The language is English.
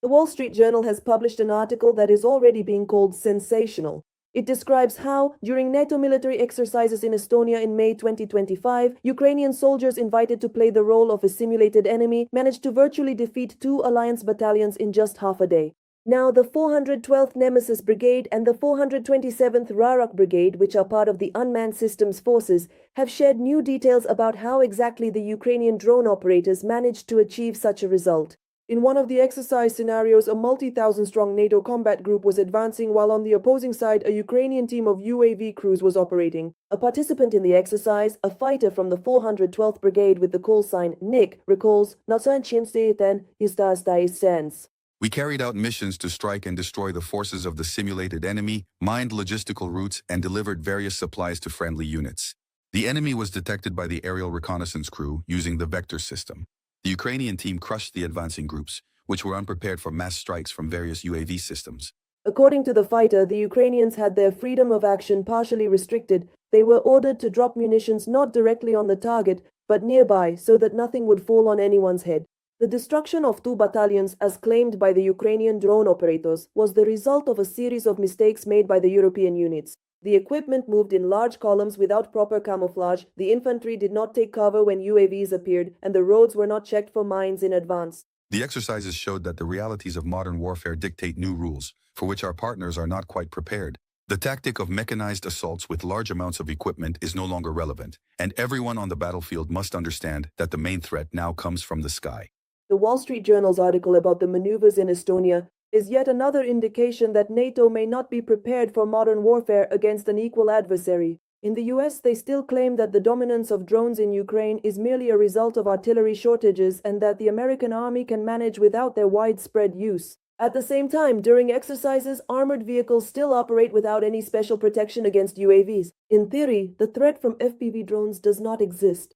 The Wall Street Journal has published an article that is already being called sensational. It describes how, during NATO military exercises in Estonia in May 2025, Ukrainian soldiers invited to play the role of a simulated enemy managed to virtually defeat 2 alliance battalions in just half a day. Now, the 412th Nemesis Brigade and the 427th ROUTS Brigade, which are part of the Unmanned Systems Forces, have shared new details about how exactly the Ukrainian drone operators managed to achieve such a result. In one of the exercise scenarios, a multi-thousand-strong NATO combat group was advancing while on the opposing side a Ukrainian team of UAV crews was operating. A participant in the exercise, a fighter from the 412th Brigade with the call sign Nick, recalls, "We carried out missions to strike and destroy the forces of the simulated enemy, mined logistical routes, and delivered various supplies to friendly units. The enemy was detected by the aerial reconnaissance crew using the vector system. The Ukrainian team crushed the advancing groups, which were unprepared for mass strikes from various UAV systems." According to the fighter, the Ukrainians had their freedom of action partially restricted. They were ordered to drop munitions not directly on the target, but nearby, so that nothing would fall on anyone's head. The destruction of 2 battalions, as claimed by the Ukrainian drone operators, was the result of a series of mistakes made by the European units. The equipment moved in large columns without proper camouflage, the infantry did not take cover when UAVs appeared, and the roads were not checked for mines in advance. The exercises showed that the realities of modern warfare dictate new rules, for which our partners are not quite prepared. The tactic of mechanized assaults with large amounts of equipment is no longer relevant, and everyone on the battlefield must understand that the main threat now comes from the sky. The Wall Street Journal's article about the maneuvers in Estonia is yet another indication that NATO may not be prepared for modern warfare against an equal adversary. In the US, they still claim that the dominance of drones in Ukraine is merely a result of artillery shortages and that the American army can manage without their widespread use. At the same time, during exercises, armored vehicles still operate without any special protection against UAVs. In theory, the threat from FPV drones does not exist.